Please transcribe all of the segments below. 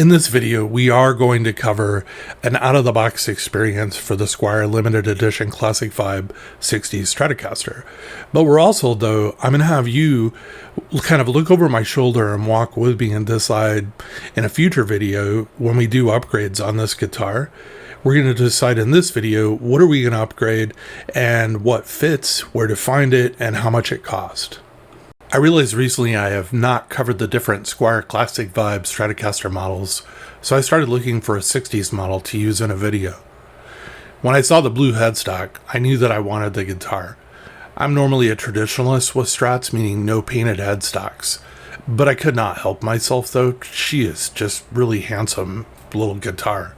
In this video, we are going to cover an out-of-the-box experience for the Squier Limited Edition Classic Vibe 60s Stratocaster. But we're also, though, I'm going to have you kind of look over my shoulder and walk with me and decide in a future video when we do upgrades on this guitar. We're going to decide in this video, what are we going to upgrade and what fits, where to find it, and how much it cost. I realized recently I have not covered the different Squier Classic Vibe Stratocaster models, so I started looking for a 60s model to use in a video. When I saw the blue headstock, I knew that I wanted the guitar. I'm normally a traditionalist with Strats, meaning no painted headstocks, but I could not help myself though. She is just really handsome little guitar.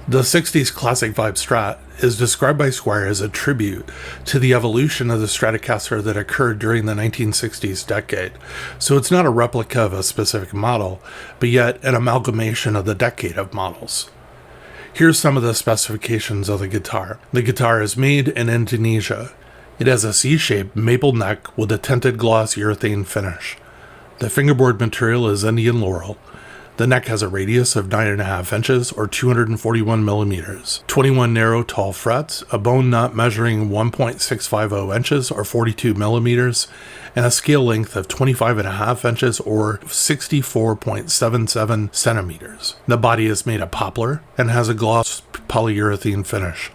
The 60s Classic Vibe Strat is described by Squier as a tribute to the evolution of the Stratocaster that occurred during the 1960s decade. So it's not a replica of a specific model, but yet an amalgamation of the decade of models. Here's some of the specifications of the guitar. The guitar is made in Indonesia. It has a C-shaped maple neck with a tinted gloss urethane finish. The fingerboard material is Indian laurel. The neck has a radius of 9.5 inches or 241 millimeters, 21 narrow tall frets, a bone nut measuring 1.650 inches or 42 millimeters, and a scale length of 25.5 inches or 64.77 centimeters. The body is made of poplar and has a gloss polyurethane finish.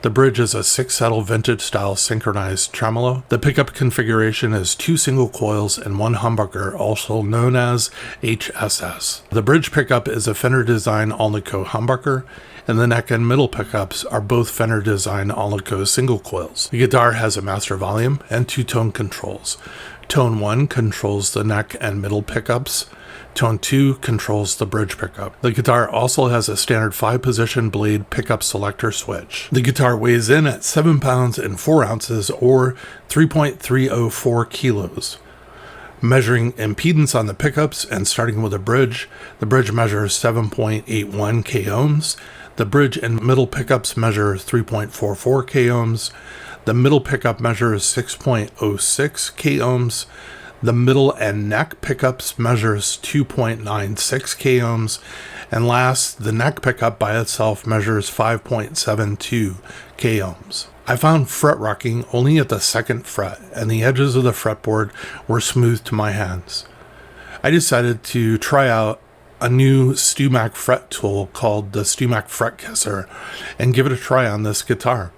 The bridge is a 6-saddle vintage-style synchronized tremolo. The pickup configuration is 2 single coils and 1 humbucker, also known as HSS. The bridge pickup is a Fender design Alnico humbucker, and the neck and middle pickups are both Fender design Alnico single coils. The guitar has a master volume and 2 tone controls. Tone 1 controls the neck and middle pickups. Tone 2 controls the bridge pickup. The guitar also has a standard 5-position blade pickup selector switch. The guitar weighs in at 7 pounds and 4 ounces or 3.304 kilos. Measuring impedance on the pickups and starting with the bridge measures 7.81 k ohms. The bridge and middle pickups measure 3.44 k ohms. The middle pickup measures 6.06 k ohms. The middle and neck pickups measures 2.96 k ohms, and last, the neck pickup by itself measures 5.72 k ohms. I found fret rocking only at the 2nd fret, and the edges of the fretboard were smooth to my hands. I decided to try out a new StewMac fret tool called the StewMac Fret Kisser and give it a try on this guitar.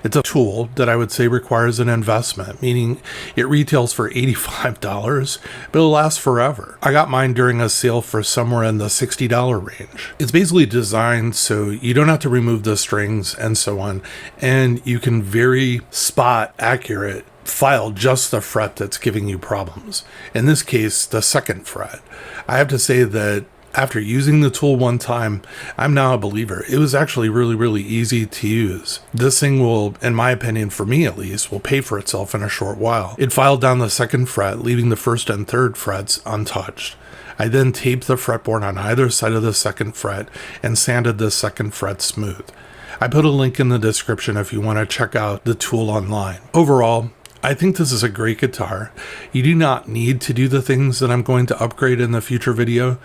It's a tool that I would say requires an investment, meaning it retails for $85, but it'll last forever. I got mine during a sale for somewhere in the $60 range. It's basically designed so you don't have to remove the strings and so on, and you can very spot accurate file just the fret that's giving you problems. In this case, the 2nd fret. I have to say that after using the tool one time, I'm now a believer. It was actually really easy to use. This thing will, in my opinion, for me at least, will pay for itself in a short while. It filed down the 2nd fret, leaving the 1st and 3rd frets untouched. I then taped the fretboard on either side of the 2nd fret and sanded the 2nd fret smooth. I put a link in the description if you want to check out the tool online. Overall, I think this is a great guitar. You do not need to do the things that I'm going to upgrade in the future video.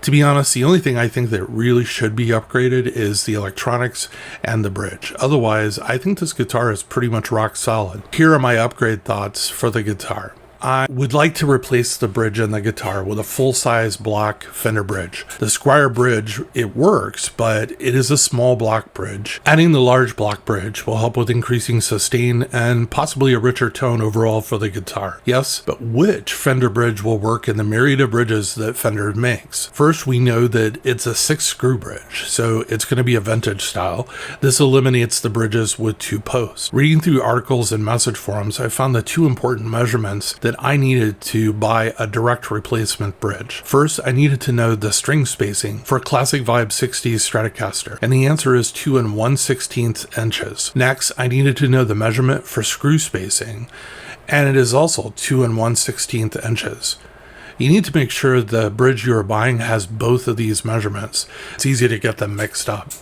To be honest, the only thing I think that really should be upgraded is the electronics and the bridge. Otherwise, I think this guitar is pretty much rock solid. Here are my upgrade thoughts for the guitar. I would like to replace the bridge in the guitar with a full-size block Fender bridge. The Squier bridge, it works, but it is a small block bridge. Adding the large block bridge will help with increasing sustain and possibly a richer tone overall for the guitar. Yes, but which Fender bridge will work in the myriad of bridges that Fender makes? First, we know that it's a 6-screw bridge, so it's going to be a vintage style. This eliminates the bridges with 2 posts. Reading through articles and message forums, I found the 2 important measurements that I needed to buy a direct replacement bridge. First, I needed to know the string spacing for Classic Vibe 60s Stratocaster, and the answer is 2 1/16 inches. Next, I needed to know the measurement for screw spacing, and it is also 2 1/16 inches. You need to make sure the bridge you are buying has both of these measurements. It's easy to get them mixed up.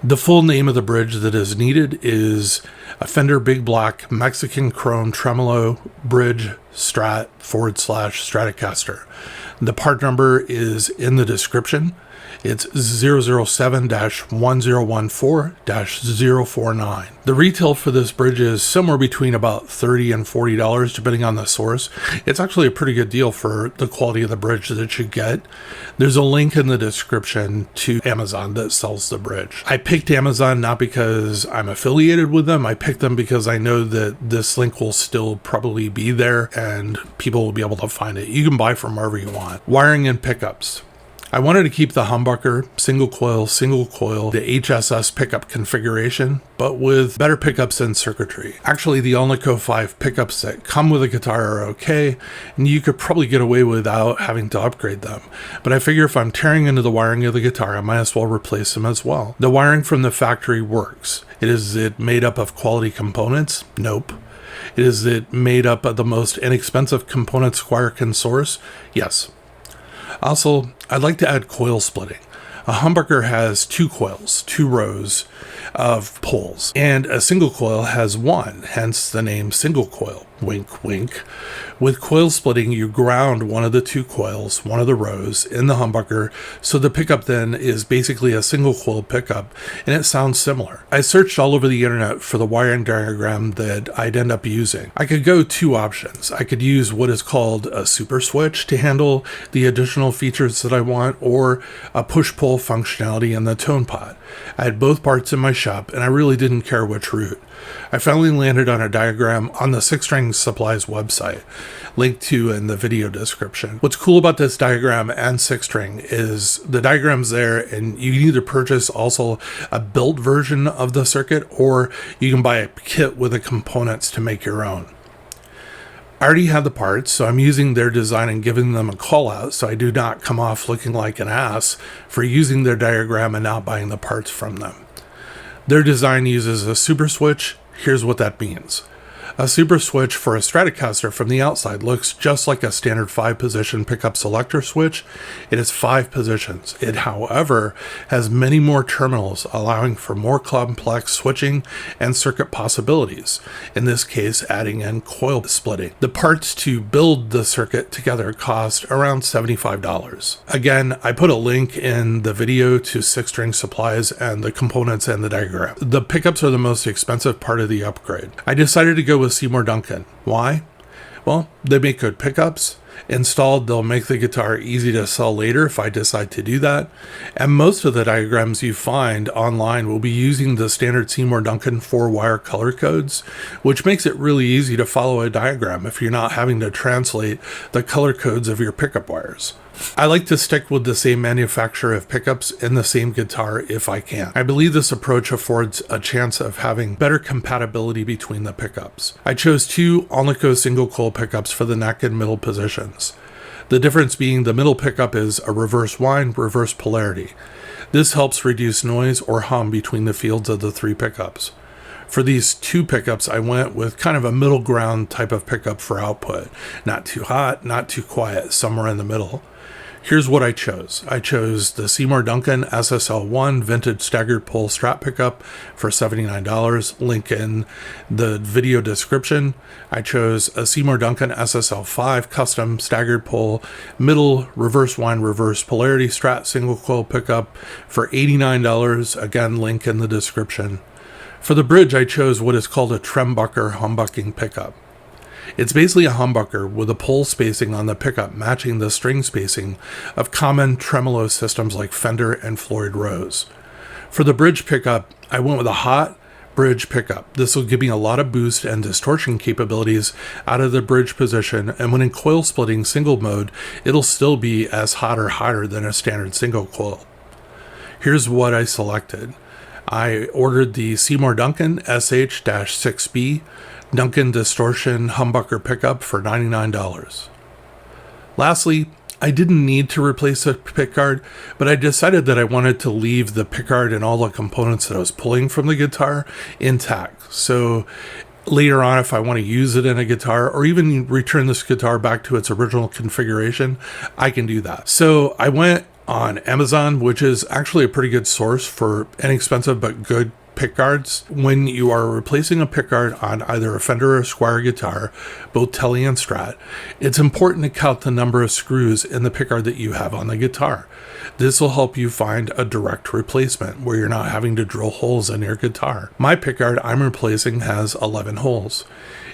The full name of the bridge that is needed is a Fender Big Block Mexican Chrome Tremolo Bridge Strat / Stratocaster. The part number is in the description. It's 007-1014-049. The retail for this bridge is somewhere between about $30 and $40 depending on the source. It's actually a pretty good deal for the quality of the bridge that you get. There's a link in the description to Amazon that sells the bridge. I picked Amazon not because I'm affiliated with them. I picked them because I know that this link will still probably be there and people will be able to find it. You can buy from wherever you want. Wiring and pickups. I wanted to keep the humbucker, single coil, the HSS pickup configuration, but with better pickups and circuitry. Actually, the Alnico 5 pickups that come with a guitar are okay, and you could probably get away without having to upgrade them. But I figure if I'm tearing into the wiring of the guitar, I might as well replace them as well. The wiring from the factory works. Is it made up of quality components? Nope. Is it made up of the most inexpensive components Squier can source? Yes. Also, I'd like to add coil splitting. A humbucker has 2 coils, 2 rows of poles, and a single coil has 1, hence the name single coil. Wink, wink. With coil splitting, you ground one of the 2 coils, one of the rows, in the humbucker, so the pickup then is basically a single coil pickup, and it sounds similar. I searched all over the internet for the wiring diagram that I'd end up using. I could go 2 options. I could use what is called a super switch to handle the additional features that I want, or a push-pull functionality in the tone pot. I had both parts in my shop, and I really didn't care which route. I finally landed on a diagram on the 6-String Supplies website, linked to in the video description. What's cool about this diagram and 6-String is the diagram's there, and you can either purchase also a built version of the circuit, or you can buy a kit with the components to make your own. I already have the parts, so I'm using their design and giving them a call out so I do not come off looking like an ass for using their diagram and not buying the parts from them. Their design uses a super switch. Here's what that means. A super switch for a Stratocaster from the outside looks just like a standard 5-position pickup selector switch. It is 5 positions. It, however, has many more terminals, allowing for more complex switching and circuit possibilities, in this case adding in coil splitting. The parts to build the circuit together cost around $75. Again, I put a link in the video to 6-String Supplies and the components and the diagram. The pickups are the most expensive part of the upgrade. I decided to go with Seymour Duncan. Why? Well, they make good pickups. Installed, they'll make the guitar easy to sell later if I decide to do that. And most of the diagrams you find online will be using the standard Seymour Duncan 4-wire color codes, which makes it really easy to follow a diagram if you're not having to translate the color codes of your pickup wires. I like to stick with the same manufacturer of pickups in the same guitar if I can. I believe this approach affords a chance of having better compatibility between the pickups. I chose 2 Alnico single coil pickups for the neck and middle positions. The difference being the middle pickup is a reverse wind, reverse polarity. This helps reduce noise or hum between the fields of the 3 pickups. For these 2 pickups, I went with kind of a middle ground type of pickup for output. Not too hot, not too quiet, somewhere in the middle. Here's what I chose. I chose the Seymour Duncan SSL1 Vintage Staggered Pole Strat Pickup for $79, link in the video description. I chose a Seymour Duncan SSL5 Custom Staggered Pole Middle Reverse Wind Reverse Polarity Strat Single Coil Pickup for $89, again link in the description. For the bridge, I chose what is called a Humbucker humbucking pickup. It's basically a humbucker with a pole spacing on the pickup matching the string spacing of common tremolo systems like Fender and Floyd Rose. For the bridge pickup, I went with a hot bridge pickup. This will give me a lot of boost and distortion capabilities out of the bridge position, and when in coil splitting single mode, it'll still be as hot or hotter than a standard single coil. Here's what I selected. I ordered the Seymour Duncan SH-6B Duncan Distortion Humbucker pickup for $99. Lastly, I didn't need to replace the Pickguard, but I decided that I wanted to leave the Pickguard and all the components that I was pulling from the guitar intact. So later on, if I want to use it in a guitar or even return this guitar back to its original configuration, I can do that. So I went on Amazon, which is actually a pretty good source for inexpensive but good pickguards. When you are replacing a pickguard on either a Fender or Squier guitar, both Tele and Strat, it's important to count the number of screws in the pickguard that you have on the guitar. This will help you find a direct replacement where you're not having to drill holes in your guitar. My pickguard I'm replacing has 11 holes.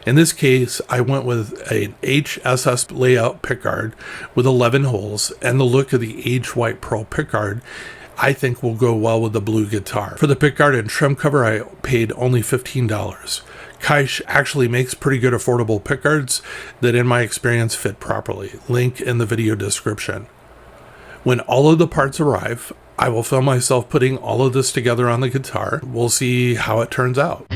In this case, I went with an HSS layout pickguard with 11 holes, and the look of the aged white pearl pickguard I think will go well with the blue guitar. For the pickguard and trim cover, I paid only $15. Kaish actually makes pretty good affordable pickguards that in my experience fit properly. Link in the video description. When all of the parts arrive, I will film myself putting all of this together on the guitar. We'll see how it turns out.